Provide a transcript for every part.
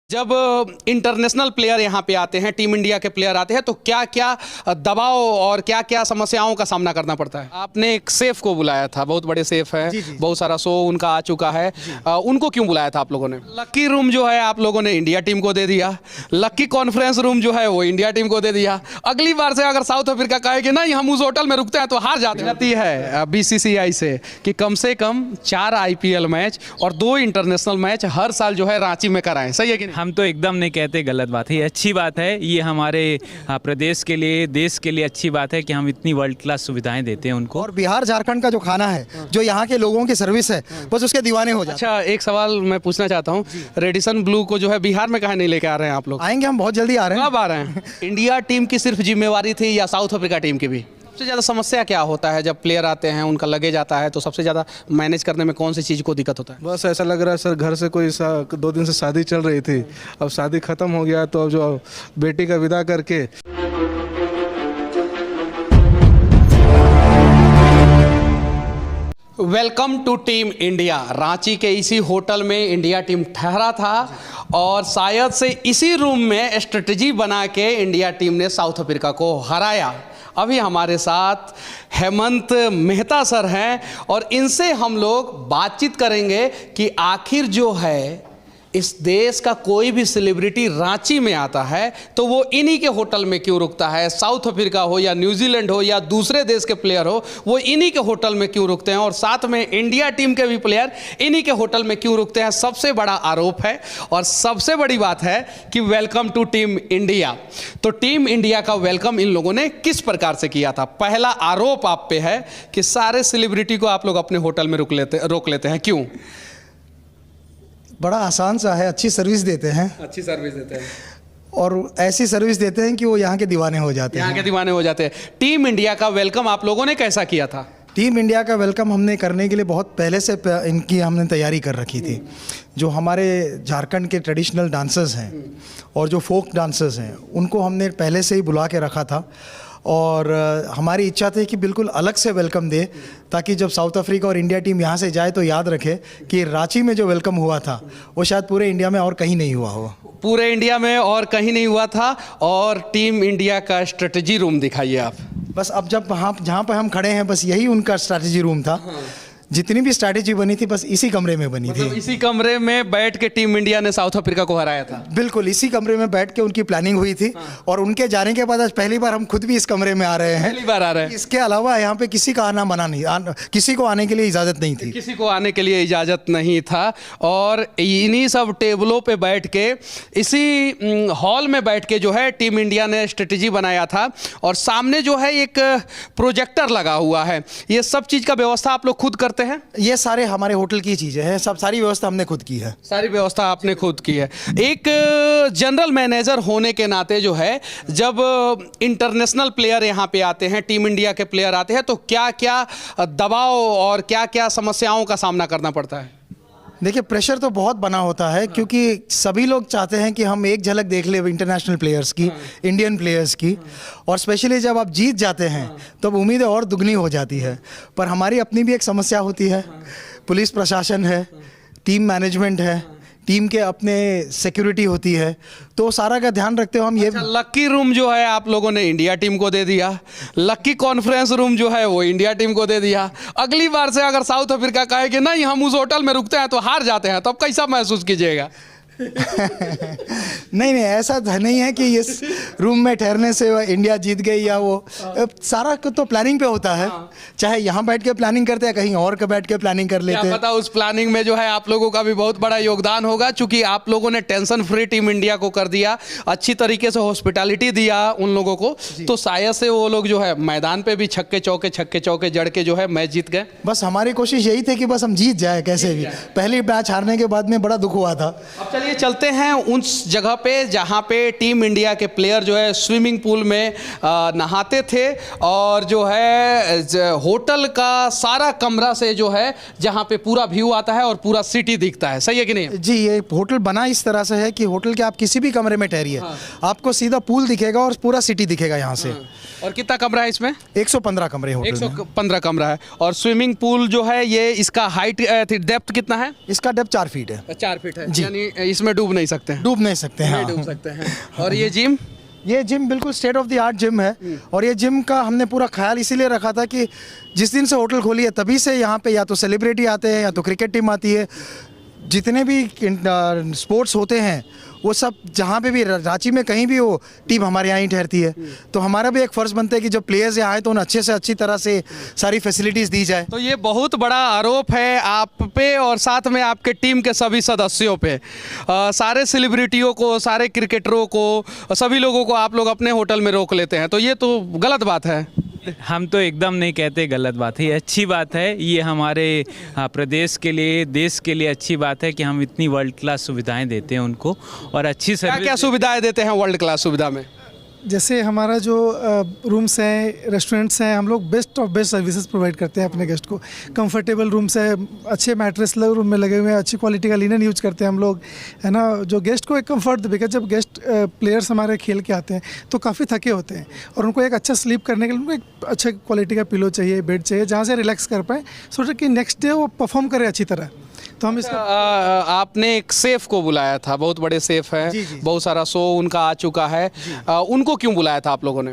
जब international player यहाँ पे आते हैं, टीम इंडिया के प्लेयर आते हैं, तो क्या क्या दबाव और क्या क्या समस्याओं का सामना करना पड़ता है। आपने एक सेफ को बुलाया था, बहुत बड़े सेफ है, बहुत सारा शो उनका आ चुका है, उनको क्यों बुलाया था आप लोगों ने? लकी रूम जो है आप लोगों ने इंडिया टीम को दे दिया, लकी कॉन्फ्रेंस रूम जो है वो इंडिया टीम को दे दिया। अगली बार से अगर साउथ अफ्रीका कहे कि नहीं हम उस होटल में रुकते हैं तो हार जाती है BCCI से कि कम से कम 4 IPL मैच और 2 इंटरनेशनल मैच हर साल जो है रांची में कराएं। सही है कि नहीं? हम तो एकदम नहीं कहते, गलत बात है, ये अच्छी बात है। ये हमारे प्रदेश के लिए, देश के लिए अच्छी बात है कि हम इतनी वर्ल्ड क्लास सुविधाएं देते हैं उनको। और बिहार झारखंड का जो खाना है, जो यहाँ के लोगों की सर्विस है, बस उसके दीवाने हो जाते हैं। अच्छा, एक सवाल मैं पूछना चाहता हूँ, रेडिसन ब्लू को जो है बिहार में कहाँ नहीं लेके आ रहे हैं आप लोग? आएंगे, हम बहुत जल्दी आ रहे हैं। कब आ रहे हैं? इंडिया टीम की सिर्फ जिम्मेवारी थी या साउथ अफ्रीका टीम की भी? सबसे ज़्यादा समस्या क्या होता है जब प्लेयर आते हैं, उनका लगेज आता है, तो सबसे ज़्यादा मैनेज करने में कौन सी चीज़ को दिक्कत होता है? बस ऐसा लग रहा है सर, घर से कोई 2 दिन से शादी चल रही थी, अब शादी ख़त्म हो गया तो अब जो बेटी का विदा करके welcome to team India. Ranchi के इसी होटल में इंडिया टीम ठहरा था और शायद से इसी रूम में स्ट्रेटजी बना के इंडिया टीम ने साउथ अफ्रीका को हराया। अभी हमारे साथ हेमंत मेहता सर हैं और इनसे हम लोग बातचीत करेंगे कि आखिर जो है इस देश का कोई भी सेलिब्रिटी रांची में आता है तो वो इन्हीं के होटल में क्यों रुकता है। साउथ अफ्रीका हो या न्यूजीलैंड हो या दूसरे देश के प्लेयर हो, वो इन्हीं के होटल में क्यों रुकते हैं, और साथ में इंडिया टीम के भी प्लेयर इन्हीं के होटल में क्यों रुकते हैं। सबसे बड़ा आरोप है और सबसे बड़ी बात है कि वेलकम टू टीम इंडिया। तो टीम इंडिया का वेलकम इन लोगों ने किस प्रकार से किया था? पहला आरोप आप पे है कि सारे सेलिब्रिटी को आप लोग अपने होटल में रोक लेते हैं, क्यों? बड़ा आसान सा है, अच्छी सर्विस देते हैं। अच्छी सर्विस देते हैं और ऐसी सर्विस देते हैं कि वो यहाँ के दीवाने हो जाते हैं। यहाँ के दीवाने हो जाते हैं। टीम इंडिया का वेलकम आप लोगों ने कैसा किया था? टीम इंडिया का वेलकम हमने करने के लिए बहुत पहले से इनकी हमने तैयारी कर रखी थी। जो हमारे झारखंड के ट्रेडिशनल डांसर्स हैं और जो फोक डांसर्स हैं, उनको हमने पहले से ही बुला के रखा था और हमारी इच्छा थी कि बिल्कुल अलग से वेलकम दे, ताकि जब साउथ अफ्रीका और इंडिया टीम यहाँ से जाए तो याद रखे कि रांची में जो वेलकम हुआ था वो शायद पूरे इंडिया में और कहीं नहीं हुआ हो। पूरे इंडिया में और कहीं नहीं हुआ था। और टीम इंडिया का स्ट्रेटजी रूम दिखाइए आप। बस अब जब जहाँ पर हम खड़े हैं, बस यही उनका स्ट्रैटेजी रूम था। जितनी भी स्ट्रैटेजी बनी थी बस इसी कमरे में बनी थी। इसी कमरे में बैठ के टीम इंडिया ने साउथ अफ्रीका को हराया था। बिल्कुल इसी कमरे में बैठ के उनकी प्लानिंग हुई थी। और उनके जाने के बाद आज पहली बार हम खुद भी इस कमरे में आ रहे हैं। पहली बार आ रहे हैं। इसके अलावा यहाँ पे किसी का आना मना नहीं, किसी को आने के लिए इजाज़त नहीं थी। किसी को आने के लिए इजाज़त नहीं था। और इन्हीं सब टेबलों पे बैठ के, इसी हॉल में बैठ के जो है टीम इंडिया ने स्ट्रेटजी बनाया था। और सामने जो है एक प्रोजेक्टर लगा हुआ है। ये सब चीज़ का व्यवस्था आप लोग खुद करते हैं? ये सारे हमारे होटल की चीज़ें हैं, सब सारी व्यवस्था हमने खुद की है। सारी व्यवस्था आपने खुद की है। एक जनरल मैनेजर होने के नाते जो है, जब इंटरनेशनल प्लेयर यहाँ पे आते हैं, टीम इंडिया के प्लेयर आते हैं, तो क्या क्या दबाव और क्या क्या समस्याओं का सामना करना पड़ता है? देखिए, प्रेशर तो बहुत बना होता है, क्योंकि सभी लोग चाहते हैं कि हम एक झलक देख ले इंटरनेशनल प्लेयर्स की, इंडियन प्लेयर्स की। और स्पेशली जब आप जीत जाते हैं तब उम्मीदें और दुगनी हो जाती है। पर हमारी अपनी भी एक समस्या होती है। पुलिस प्रशासन है, टीम मैनेजमेंट है, टीम के अपने सिक्योरिटी होती है, तो सारा का ध्यान रखते हुए हम ये लकी रूम जो है आप लोगों ने इंडिया टीम को दे दिया, लकी कॉन्फ्रेंस रूम जो है वो इंडिया टीम को दे दिया। अगली बार से अगर साउथ अफ्रीका कहे कि नहीं हम उस होटल में रुकते हैं तो हार जाते हैं, तो अब कैसा महसूस कीजिएगा? नहीं, ऐसा नहीं है कि इस रूम में ठहरने से इंडिया जीत गई या वो, सारा तो प्लानिंग पे होता है। चाहे यहाँ बैठ के प्लानिंग करते हैं, कहीं और के बैठ के प्लानिंग कर लेते हैं। क्या पता उस प्लानिंग में जो है आप लोगों का भी बहुत बड़ा योगदान होगा, चूंकि आप लोगों ने टेंशन फ्री टीम इंडिया को कर दिया, अच्छी तरीके से हॉस्पिटैलिटी दिया उन लोगों को, तो शायद से वो लोग जो है मैदान पे भी छक्के चौके जड़ के जो है मैच जीत गए। बस हमारी कोशिश यही थी कि बस हम जीत जाए कैसे भी। पहली मैच हारने के बाद में बड़ा दुख हुआ था। ये चलते हैं उस जगह पे जहां पे टीम इंडिया के प्लेयर जो है स्विमिंग पूल में नहाते थे, और जो है होटल का सारा कमरा से जो है जहां पे पूरा व्यू आता है और पूरा सिटी दिखता है। सही है कि नहीं? जी, ये होटल बना इस तरह से है कि होटल के आप किसी भी कमरे में ठहरिए, आपको सीधा पूल दिखेगा और पूरा सिटी दिखेगा यहाँ से। और कितना कमरा है इसमें? 115 कमरे होटल में। 115 कमरा है। और स्विमिंग पूल जो है ये, इसका हाइट डेप्थ कितना है? इसका डेप्थ 4 फीट है। 4 फीट है। जी। यानी इसमें डूब नहीं सकते हैं, डूब नहीं सकते हैं। नहीं डूब सकते हैं। और ये जिम? ये जिम बिल्कुल state of the art gym है, और ये जिम का हमने पूरा ख्याल इसीलिए रखा था कि जिस दिन से होटल खोली है तभी से यहाँ पे या तो सेलिब्रिटी आते हैं या तो क्रिकेट टीम आती है, जितने भी स्पोर्ट्स होते हैं वो सब जहाँ पे भी रांची में कहीं भी हो टीम हमारे यहाँ ही ठहरती है। तो हमारा भी एक फ़र्ज़ बनता है कि जब प्लेयर्स यहाँ आए तो उन्हें अच्छे से अच्छी तरह से सारी फैसिलिटीज़ दी जाए। तो ये बहुत बड़ा आरोप है आप पे और साथ में आपके टीम के सभी सदस्यों पे। सारे सेलिब्रिटियों को, सारे क्रिकेटरों को, सभी लोगों को आप लोग अपने होटल में रोक लेते हैं, तो ये तो गलत बात है। हम तो एकदम नहीं कहते गलत बात है, ये अच्छी बात है। ये हमारे प्रदेश के लिए, देश के लिए अच्छी बात है कि हम इतनी वर्ल्ड क्लास सुविधाएं देते हैं उनको, और अच्छी क्या सर्विस। क्या सुविधाएं देते हैं वर्ल्ड क्लास सुविधा में? जैसे हमारा जो रूम्स हैं, रेस्टोरेंट्स हैं, हम लोग best of best services provide करते हैं अपने गेस्ट को। कंफर्टेबल रूम्स है, अच्छे मैट्रेस रूम में लगे हुए हैं, अच्छी क्वालिटी का लिनन यूज करते हैं हम लोग, है ना, जो गेस्ट को एक कंफर्ट दे। बिकॉज जब गेस्ट प्लेयर्स हमारे खेल के आते हैं तो काफ़ी थके होते हैं, और उनको एक अच्छा स्लीप करने के लिए उनको एक अच्छे क्वालिटी का पिलो चाहिए, बेड चाहिए, जहाँ से रिलैक्स कर पाए, सो कि नेक्स्ट डे वो परफॉर्म करे अच्छी तरह। तो हम इसका आपने एक सेफ को बुलाया था, बहुत बड़े सेफ हैं, बहुत सारा शो उनका आ चुका है, उनको क्यों बुलाया था आप लोगों ने?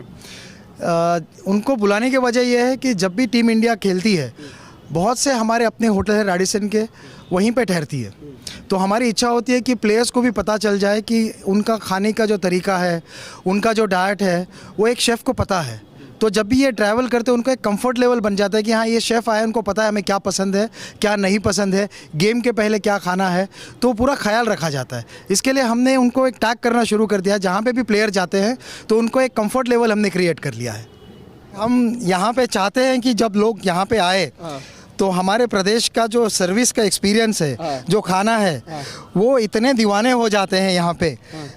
उनको बुलाने की वजह यह है कि जब भी टीम इंडिया खेलती है, बहुत से हमारे अपने होटल है रेडिसन के, वहीं पे ठहरती है। तो हमारी इच्छा होती है कि प्लेयर्स को भी पता चल जाए कि उनका खाने का जो तरीका है, उनका जो डाइट है, वो एक शेफ़ को पता है। तो जब भी ये ट्रैवल करते हैं उनको एक कंफर्ट लेवल बन जाता है कि हाँ, ये शेफ़ आया, उनको पता है हमें क्या पसंद है, क्या नहीं पसंद है, गेम के पहले क्या खाना है, तो पूरा ख्याल रखा जाता है। इसके लिए हमने उनको एक टैग करना शुरू कर दिया, जहाँ पे भी प्लेयर जाते हैं तो उनको एक कंफर्ट लेवल हमने क्रिएट कर लिया है। हम यहाँ पे चाहते हैं कि जब लोग यहाँ पे आए तो हमारे प्रदेश का जो सर्विस का एक्सपीरियंस है, जो खाना है, वो इतने दीवाने हो जाते हैं यहाँ पे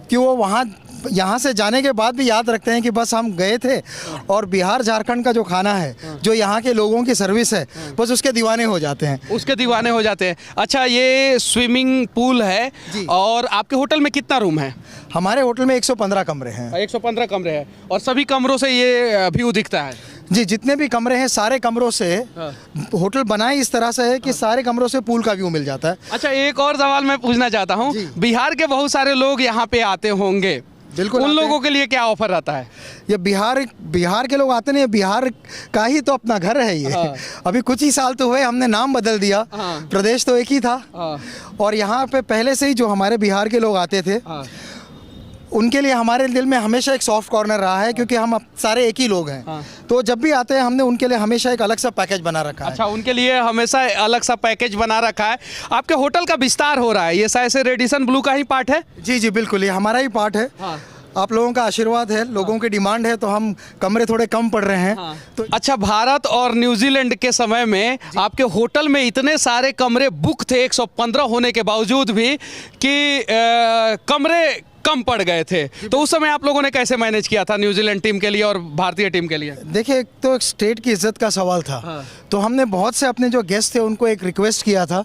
कि वो यहाँ से जाने के बाद भी याद रखते हैं कि बस हम गए थे, और बिहार झारखंड का जो खाना है, जो यहाँ के लोगों की सर्विस है, बस उसके दीवाने हो जाते हैं। उसके दीवाने हो जाते हैं। अच्छा, ये स्विमिंग पूल है, और आपके होटल में कितना रूम है? हमारे होटल में 115 कमरे हैं। 115 कमरे हैं, और सभी कमरों से ये व्यू दिखता है? जी, जितने भी कमरे हैं सारे कमरों से, होटल बनाए इस तरह से है कि सारे कमरों से पूल का व्यू मिल जाता है। अच्छा, एक और सवाल मैं पूछना चाहता हूँ, बिहार के बहुत सारे लोग यहाँ पे आते होंगे, बिल्कुल, उन लोगों के लिए क्या ऑफर रहता है? ये बिहार के लोग आते नहीं, बिहार का ही तो अपना घर है ये। अभी कुछ ही साल तो हुए, हमने नाम बदल दिया, प्रदेश तो एक ही था, और यहाँ पे पहले से ही जो हमारे बिहार के लोग आते थे, उनके लिए हमारे दिल में हमेशा एक सॉफ्ट कॉर्नर रहा है, क्योंकि हम सारे एक ही लोग हैं। तो जब भी आते हैं हमने उनके लिए हमेशा एक अलग सा पैकेज बना रखा है। अच्छा, उनके लिए हमेशा अलग सा पैकेज बना रखा है। आपके होटल का विस्तार हो रहा है, ये शायद से रेडिसन ब्लू का ही पार्ट है? जी जी बिल्कुल, ये हमारा ही पार्ट है। आप लोगों का आशीर्वाद है, लोगों की डिमांड है, तो हम कमरे थोड़े कम पड़ रहे हैं। तो अच्छा, भारत और न्यूजीलैंड के समय में आपके होटल में इतने सारे कमरे बुक थे, 115 होने के बावजूद भी, कि कमरे कम पड़ गए थे, तो उस समय आप लोगों ने कैसे मैनेज किया था न्यूजीलैंड टीम के लिए और भारतीय टीम के लिए? देखिए, एक तो एक स्टेट की इज्जत का सवाल था, तो हमने बहुत से अपने जो गेस्ट थे उनको एक रिक्वेस्ट किया था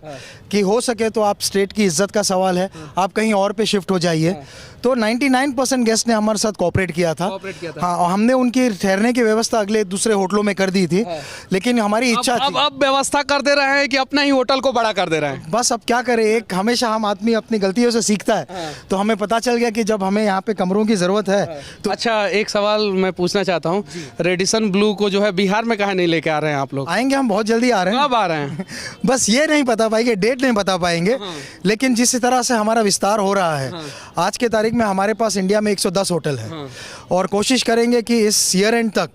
कि हो सके तो आप, स्टेट की इज्जत का सवाल है, आप कहीं और पे शिफ्ट हो जाइए। तो 99% गेस्ट ने हमारे साथ कोऑपरेट किया था। हाँ, और हमने उनकी ठहरने की व्यवस्था अगले दूसरे होटलों में कर दी थी, लेकिन हमारी इच्छा थी। अब व्यवस्था कर दे रहे हैं कि अपना ही होटल को बड़ा कर दे रहे हैं? बस अब क्या करें, एक हमेशा हम आदमी अपनी गलतियों से सीखता है, तो हमें पता चल गया कि जब हमें यहाँ पे कमरों की ज़रूरत है तो। अच्छा, एक सवाल मैं पूछना चाहता हूँ, रेडिसन ब्लू को जो है बिहार में कहाँ नहीं लेके आ रहे हैं आप लोग? आएंगे, हम बहुत जल्दी आ रहे हैं। कब आ रहे हैं? बस ये नहीं बता पाएंगे, डेट नहीं बता पाएंगे, लेकिन जिस तरह से हमारा विस्तार हो रहा है, आज के तारीख में हमारे पास इंडिया में 110 होटल है, और कोशिश करेंगे कि इस ईयर एंड तक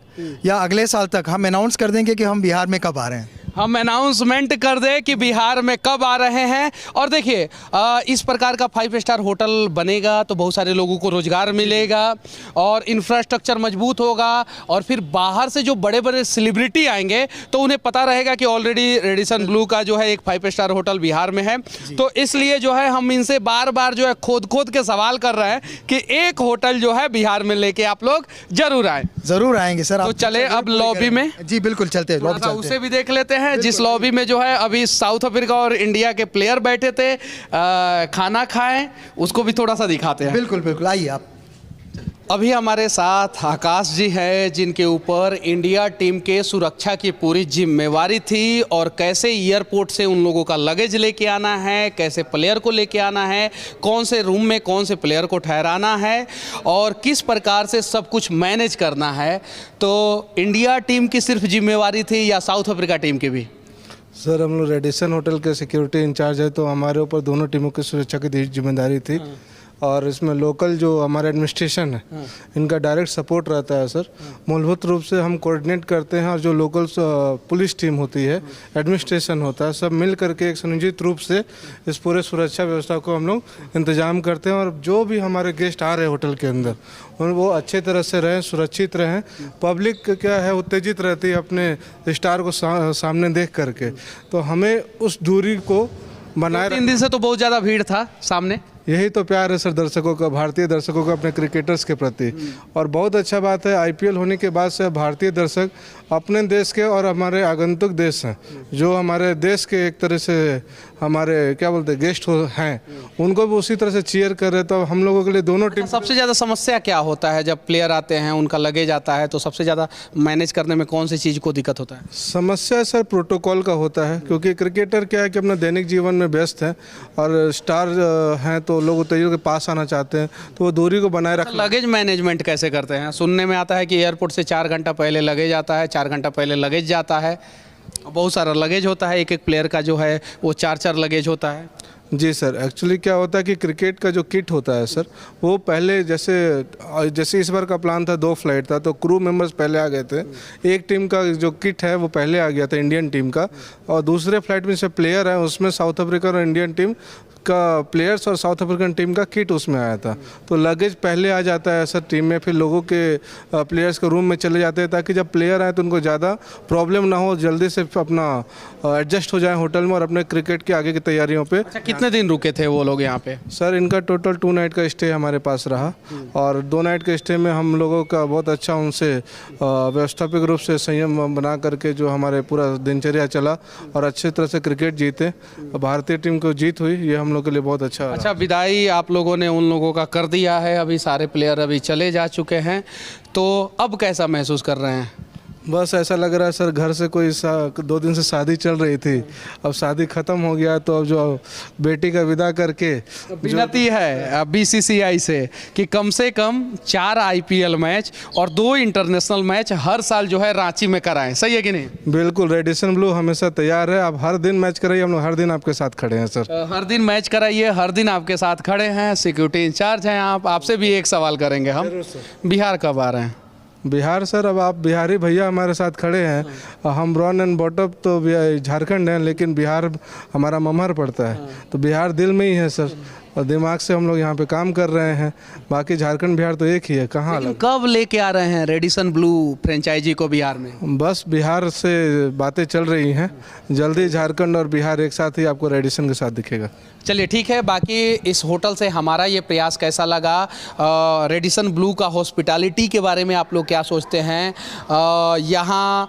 या अगले साल तक हम अनाउंस कर देंगे कि हम बिहार में कब आ रहे हैं। हम अनाउंसमेंट कर दें कि बिहार में कब आ रहे हैं। और देखिए, इस प्रकार का 5 स्टार होटल बनेगा तो बहुत सारे लोगों को रोजगार मिलेगा, और इंफ्रास्ट्रक्चर मजबूत होगा, और फिर बाहर से जो बड़े बड़े सेलिब्रिटी आएंगे तो उन्हें पता रहेगा कि ऑलरेडी रेडिसन ब्लू का जो है एक 5 स्टार होटल बिहार में है। तो इसलिए जो है हम इनसे बार बार जो है खोद के सवाल कर रहे हैं कि एक होटल जो है बिहार में लेके आप लोग जरूर आए। जरूर आएंगे सर। तो चले अब लॉबी में। जी बिल्कुल, चलते हैं लॉबी, चलते उसे भी देख लेते हैं, जिस लॉबी में जो है अभी साउथ अफ्रीका और इंडिया के प्लेयर बैठे थे, खाना खाएं, उसको भी थोड़ा सा दिखाते हैं। बिल्कुल बिल्कुल, आइए आप। अभी हमारे साथ आकाश जी हैं जिनके ऊपर इंडिया टीम के सुरक्षा की पूरी जिम्मेवारी थी और कैसे एयरपोर्ट से उन लोगों का लगेज लेके आना है, कैसे प्लेयर को लेके आना है, कौन से रूम में कौन से प्लेयर को ठहराना है और किस प्रकार से सब कुछ मैनेज करना है। तो इंडिया टीम की सिर्फ जिम्मेवारी थी या साउथ अफ्रीका टीम की भी? सर हम लोग रेडिसन होटल के सिक्योरिटी इंचार्ज है, तो हमारे ऊपर दोनों टीमों की सुरक्षा की जिम्मेदारी थी। और इसमें लोकल जो हमारे एडमिनिस्ट्रेशन है इनका डायरेक्ट सपोर्ट रहता है सर। मूलभूत रूप से हम कोऑर्डिनेट करते हैं और जो लोकल पुलिस टीम होती है, एडमिनिस्ट्रेशन होता है, सब मिल करके एक सुनिश्चित रूप से इस पूरे सुरक्षा व्यवस्था को हम लोग इंतजाम करते हैं। और जो भी हमारे गेस्ट आ रहे हैं होटल के अंदर वो अच्छे तरह से रहें, सुरक्षित रहें। पब्लिक क्या है उत्तेजित रहती है अपने स्टार को सामने देख करके, तो हमें उस दूरी को बनाए 3 दिन से तो बहुत ज़्यादा भीड़ था सामने। यही तो प्यार है सर दर्शकों का, भारतीय दर्शकों का अपने क्रिकेटर्स के प्रति। और बहुत अच्छा बात है आईपीएल होने के बाद से भारतीय दर्शक अपने देश के और हमारे आगंतुक देश हैं, जो हमारे देश के एक तरह से हमारे क्या बोलते हैं गेस्ट हैं, उनको भी उसी तरह से चीयर कर रहे। तो हम लोगों के लिए दोनों टीम सबसे ज़्यादा समस्या क्या होता है जब प्लेयर आते हैं, उनका लगेज आता है, तो सबसे ज़्यादा मैनेज करने में कौन सी चीज़ को दिक्कत होता है? समस्या सर प्रोटोकॉल का होता है, क्योंकि क्रिकेटर क्या है कि अपना दैनिक जीवन में व्यस्त हैं और स्टार हैं, तो लोग उत्तेजित के पास आना चाहते हैं, तो वो दूरी को बनाए रखना। लगेज मैनेजमेंट कैसे करते हैं? सुनने में आता है कि एयरपोर्ट से 4 घंटा पहले लगेज आता है, 4 घंटा पहले लगेज जाता है, बहुत सारा लगेज होता है, एक एक प्लेयर का जो है वो 4-4 लगेज होता है। जी सर, एक्चुअली क्या होता है कि क्रिकेट का जो किट होता है सर, वो पहले जैसे इस बार का प्लान था 2 फ्लाइट था, तो क्रू मेंबर्स पहले आ गए थे। एक टीम का जो किट है वो पहले आ गया था इंडियन टीम का, और दूसरे फ्लाइट में से प्लेयर है उसमें साउथ अफ्रीका और इंडियन टीम का प्लेयर्स और साउथ अफ्रीकन टीम का किट उसमें आया था। तो लगेज पहले आ जाता है सर टीम में, फिर लोगों के प्लेयर्स के रूम में चले जाते हैं, ताकि जब प्लेयर आए तो उनको ज़्यादा प्रॉब्लम ना हो, जल्दी से अपना एडजस्ट हो जाए होटल में और अपने क्रिकेट के आगे की तैयारियों पे। अच्छा, कितने दिन रुके थे वो लोग यहाँ पे? सर इनका टोटल 2 नाइट का स्टे हमारे पास रहा, और 2 नाइट के स्टे में हम लोगों का बहुत अच्छा उनसे व्यवस्थापिक रूप से संयम बना करके जो हमारे पूरा दिनचर्या चला और अच्छे तरह से क्रिकेट जीते। भारतीय टीम को जीत हुई, ये हम लोग के लिए बहुत अच्छा। अच्छा, विदाई आप लोगों ने उन लोगों का कर दिया है, अभी सारे प्लेयर अभी चले जा चुके हैं, तो अब कैसा महसूस कर रहे हैं? बस ऐसा लग रहा है सर घर से कोई 2 दिन से शादी चल रही थी, अब शादी ख़त्म हो गया, तो अब जो बेटी का विदा करके विनती है बीसीसीआई से कि कम से कम 4 आईपीएल मैच और 2 इंटरनेशनल मैच हर साल जो है रांची में कराएं। सही है कि नहीं? बिल्कुल, रेडिसन ब्लू हमेशा तैयार है। आप हर दिन मैच कराइए, हम लोग हर दिन आपके साथ खड़े हैं सर। हर दिन मैच कराइए, हर दिन आपके साथ खड़े हैं। सिक्योरिटी इंचार्ज हैं आप, आपसे भी एक सवाल करेंगे हम, बिहार कब आ रहे हैं? बिहार सर, अब आप बिहारी भैया हमारे साथ खड़े हैं। हम ब्रॉन एंड बॉटअप तो झारखंड हैं, लेकिन बिहार हमारा ममहर पड़ता है, तो बिहार दिल में ही है सर, और दिमाग से हम लोग यहाँ पे काम कर रहे हैं। बाकी झारखंड बिहार तो एक ही है, कहाँ अलग। कब लेके आ रहे हैं रेडिसन ब्लू फ्रेंचाइजी को बिहार में? बस बिहार से बातें चल रही हैं, जल्दी झारखंड और बिहार एक साथ ही आपको रेडिसन के साथ दिखेगा। चलिए ठीक है, बाकी इस होटल से हमारा ये प्रयास कैसा लगा, रेडिसन ब्लू का हॉस्पिटैलिटी के बारे में आप लोग क्या सोचते हैं, यहाँ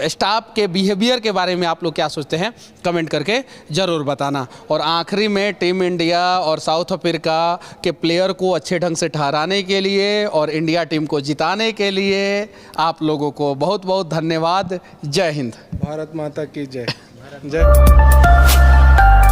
स्टाफ के बिहेवियर के बारे में आप लोग क्या सोचते हैं, कमेंट करके ज़रूर बताना। और आखिरी में टीम इंडिया और साउथ अफ्रीका के प्लेयर को अच्छे ढंग से ठहराने के लिए और इंडिया टीम को जिताने के लिए आप लोगों को बहुत बहुत धन्यवाद। जय हिंद। भारत माता की जय। जय।